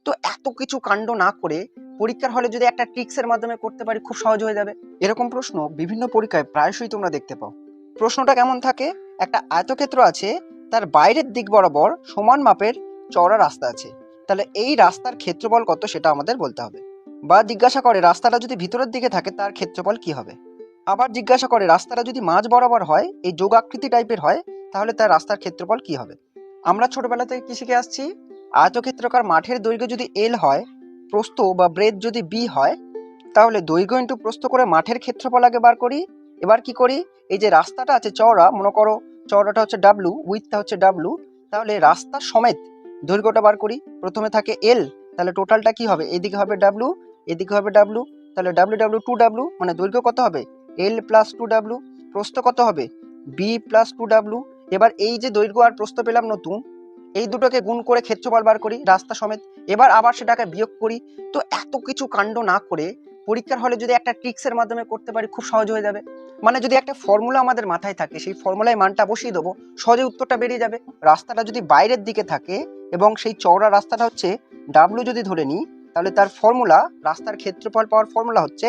তো এত কিছু কাণ্ড না করে পরীক্ষার হলে যদি একটা ট্রিক্সের মাধ্যমে করতে পারি খুব সহজ হয়ে যাবে। এরকম প্রশ্ন বিভিন্ন পরীক্ষায় প্রায়শই তোমরা দেখতে পাও। প্রশ্নটা কেমন থাকে, একটা আয়তক্ষেত্র আছে, তার বাইরের দিক বরাবর সমান মাপের চওড়া রাস্তা আছে, তাহলে এই রাস্তার ক্ষেত্রফল কত সেটা আমাদের বলতে হবে। বা জিজ্ঞাসা করে রাস্তাটা যদি ভিতরের দিকে থাকে তার ক্ষেত্রফল কি হবে। আবার জিজ্ঞাসা করে রাস্তাটা যদি মাঝ বরাবর হয়, এই যোগাকৃতি টাইপের হয়, তাহলে তার রাস্তার ক্ষেত্রফল কি হবে। আমরা ছোটবেলা থেকে কি শিখে আসছি, আয়তক্ষেত্রাকার মাঠের দৈর্ঘ্য যদি এল হয়, প্রস্থ বা ব্রেথ যদি বি হয়, তাহলে দৈর্ঘ্য ইন্টু প্রস্থ করে মাঠের ক্ষেত্রফল আগে বার করি। এবার কি করি, এই যে রাস্তাটা আছে চওড়া, মনে করো চওড়াটা হচ্ছে ডাব্লু, উইথটা হচ্ছে ডাব্লু, তাহলে রাস্তা সমেত দৈর্ঘ্যটা বার করি। প্রথমে থাকে এল, তাহলে টোটালটা কি হবে, এদিকে হবে ডাব্লু, এদিকে হবে ডাব্লু, তাহলে ডাব্লু ডাব্লু টু ডাব্লু, মানে দৈর্ঘ্য কত হবে এল প্লাস টু ডাব্লু, প্রস্থ কত হবে বি প্লাস টু ডাব্লু। এবার এই যে দৈর্ঘ্য আর প্রস্থ পেলাম নতুন, এই দুটোকে গুণ করে ক্ষেত্রফল বার করি রাস্তা সমেত। এবার আবার সেটাকে বিয়োগ করি। তো এত কিছু কাণ্ড না করে পরীক্ষার হলে যদি একটা ট্রিক্সের মাধ্যমে করতে পারি খুব সহজ হয়ে যাবে। মানে যদি একটা ফর্মুলা আমাদের মাথায় থাকে, সেই ফর্মুলায় মানটা বসিয়ে দেবো, সহজে উত্তরটা বেরিয়ে যাবে। রাস্তাটা যদি বাইরের দিকে থাকে এবং সেই চওড়া রাস্তাটা হচ্ছে ডাব্লু যদি ধরে নিই, তাহলে তার ফর্মুলা, রাস্তার ক্ষেত্রফল পাওয়ার ফর্মুলা হচ্ছে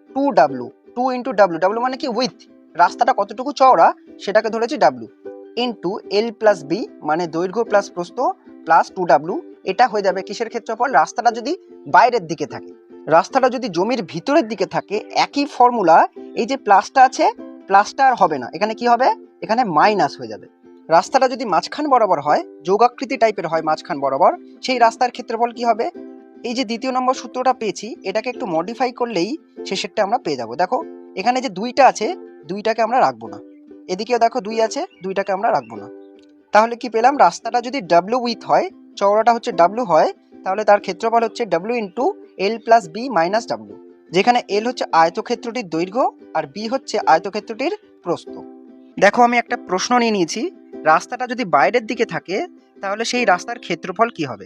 two W, two into W, W মানে কি উইথ, রাস্তাটা কতটুকু চওড়া সেটাকে ধরেছি W, into L plus B মানে দৈর্ঘ্য প্লাস প্রস্থ প্লাস টু ডাব্লু। এটা হয়ে যাবে কিসের ক্ষেত্রফল, রাস্তাটা যদি বাইরের দিকে থাকে। রাস্তাটা যদি জমির ভিতরের দিকে থাকে, একই ফর্মুলা, এই যে প্লাসটা আছে, প্লাসটা আর হবে না, এখানে কি হবে, এখানে মাইনাস হয়ে যাবে। রাস্তাটা যদি মাঝখান বরাবর হয়, যোগাকৃতি টাইপের হয় মাঝখান বরাবর, সেই রাস্তার ক্ষেত্রফল কি হবে। এই যে দ্বিতীয় নম্বর সূত্রটা পেয়েছি, এটাকে একটু মডিফাই করলেই শেষেরটা আমরা পেয়ে যাব। দেখো এখানে যে দুইটা আছে, দুইটাকে আমরা রাখবো না, এদিকেও দেখো দুই আছে, দুইটাকে আমরা রাখবো না। তাহলে কি পেলাম, রাস্তাটা যদি ডাব্লু উইথ হয়, চওড়াটা হচ্ছে ডাব্লু হয়, তাহলে তার ক্ষেত্রফল হচ্ছে W into L plus B minus W, যেখানে এল হচ্ছে আয়তক্ষেত্রটির দৈর্ঘ্য আর বি হচ্ছে আয়তক্ষেত্রটির প্রস্থ। দেখো আমি একটা প্রশ্ন নিয়ে নিয়েছি, রাস্তাটা যদি বাইরের দিকে থাকে তাহলে সেই রাস্তার ক্ষেত্রফল কি হবে।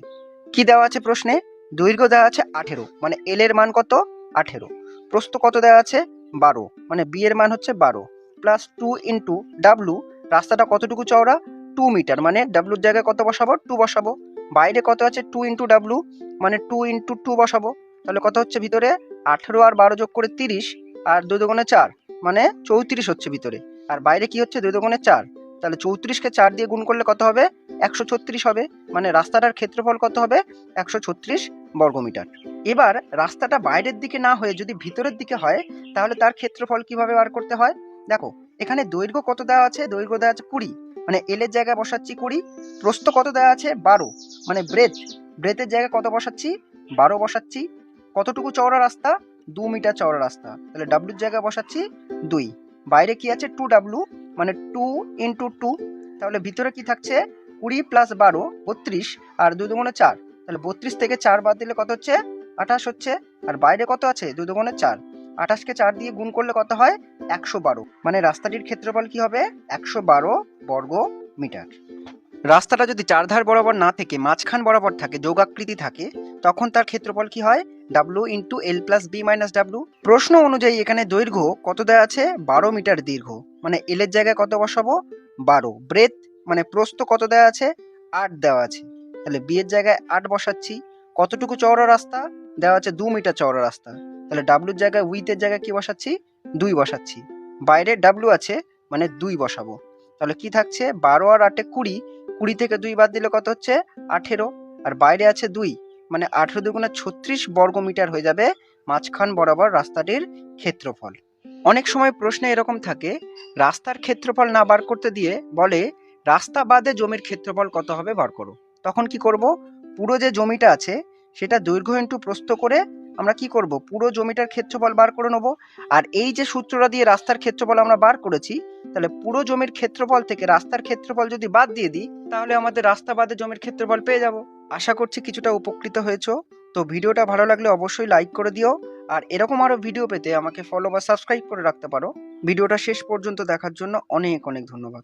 কি দেওয়া আছে প্রশ্নে, দৈর্ঘ্য দেওয়া আছে 18, মানে এল এর মান কত 18, প্রস্থ কত দেওয়া আছে 12, মানে বি এর মান হচ্ছে 12, প্লাস টু ইন্টু ডাব্লু, রাস্তাটা কতটুকু চওড়া 2 মিটার, মানে ডাব্লুর জায়গায় কত বসাবো 2 বসাবো। বাইরে কত আছে 2 ইন্টু ডাব্লু, মানে 2 ইন্টু 2 বসাবো, তাহলে কত হচ্ছে ভিতরে 18 আর 12 যোগ করে 30, আর 2 দুগুণে 4 মানে 34 হচ্ছে ভিতরে, আর বাইরে কি হচ্ছে 2 দুগুণে 4, তাহলে 34কে 4 দিয়ে গুণ করলে কত হবে 136 হবে, মানে রাস্তাটার ক্ষেত্রফল কত হবে 136 বর্গমিটার। এবার রাস্তাটা বাইরের দিকে না হয়ে যদি ভিতরের দিকে হয়, তাহলে তার ক্ষেত্রফল কিভাবে বার করতে হয়। দেখো এখানে দৈর্ঘ্য কত দেওয়া আছে, দৈর্ঘ্য দেওয়া আছে 20, মানে এল এর জায়গায় বসাচ্ছি 20, প্রস্থ কত দেওয়া আছে 12, মানে ব্রেথ, ব্রেথের জায়গায় কত বসাচ্ছি 12 বসাচ্ছি। কতটুকু চওড়া রাস্তা 2 মিটার চওড়া রাস্তা, তাহলে ডাব্লুর জায়গায় বসাচ্ছি 2, বাইরে কি আছে 2 ডাব্লু, মানে 2 ইন্টু 2, তাহলে ভিতরে কি থাকছে 20 প্লাস 12 32, আর 2 দুগুণে 4, তাহলে 32 থেকে 4 বাদ দিলে কত হচ্ছে 28 হচ্ছে, আর বাইরে কত আছে 2 দুগুণে 4, 28কে 4 দিয়ে গুণ করলে কত হয় 112, মানে রাস্তাটির ক্ষেত্রফল কি হবে 112 বর্গ মিটার। রাস্তাটা যদি চার ধার বরাবর না থেকে মাঝখান বরাবর থাকে, যোগাকৃতি থাকে, তখন তার ক্ষেত্রফল কি হয় W into L plus B minus W. প্রশ্ন অনুযায়ী এখানে দৈর্ঘ্য কত দেওয়া আছে 12 মিটার দীর্ঘ, মানে এল এর জায়গায় কত বসাবো 12, ব্রেথ মানে প্রস্থ কত দেওয়া আছে 8 দেওয়া আছে, তাহলে বি এর জায়গায় 8 বসাচ্ছি। কতটুকু চওড়া রাস্তা দেওয়া আছে 2 মিটার চওড়া রাস্তা, তাহলে ডাব্লুর জায়গায় উইথের জায়গায় কি বসাচ্ছি 2 বসাচ্ছি, বাইরে ডাব্লু আছে মানে 2 বসাবো, তাহলে কি থাকছে 12 আর 8 20, 20 থেকে 2 বাদ দিলে কত হচ্ছে 18, আর বাইরে আছে 2, মানে 18 দুগুণে 36 বর্গ মিটার হয়ে যাবে মাঝখান বরাবর রাস্তাটির ক্ষেত্রফল। অনেক সময় প্রশ্নে এরকম থাকে, রাস্তার ক্ষেত্রফল না বার করতে দিয়ে বলে রাস্তা বাদে জমির ক্ষেত্রফল কত হবে বার করো। তখন কি করব, পুরো যে জমিটা আছে সেটা দৈর্ঘ্য ইন্টু প্রস্থ করে আমরা কি করব, পুরো জমিটার ক্ষেত্রফল বার করে নেব। আর এই যে সূত্রটা দিয়ে রাস্তার ক্ষেত্রফল আমরা বার করেছি, তাহলে পুরো জমির ক্ষেত্রফল থেকে রাস্তার ক্ষেত্রফল যদি বাদ দিয়ে দিই, তাহলে আমাদের রাস্তা বাদে জমির ক্ষেত্রফল পেয়ে যাব। আশা করছি কিছুটা উপকৃত হয়েছো। তো ভিডিওটা ভালো লাগলে অবশ্যই লাইক করে দিও, আর এরকম আরো ভিডিও পেতে আমাকে ফলো বা সাবস্ক্রাইব করে রাখতে পারো। ভিডিওটা শেষ পর্যন্ত দেখার জন্য অনেক অনেক ধন্যবাদ।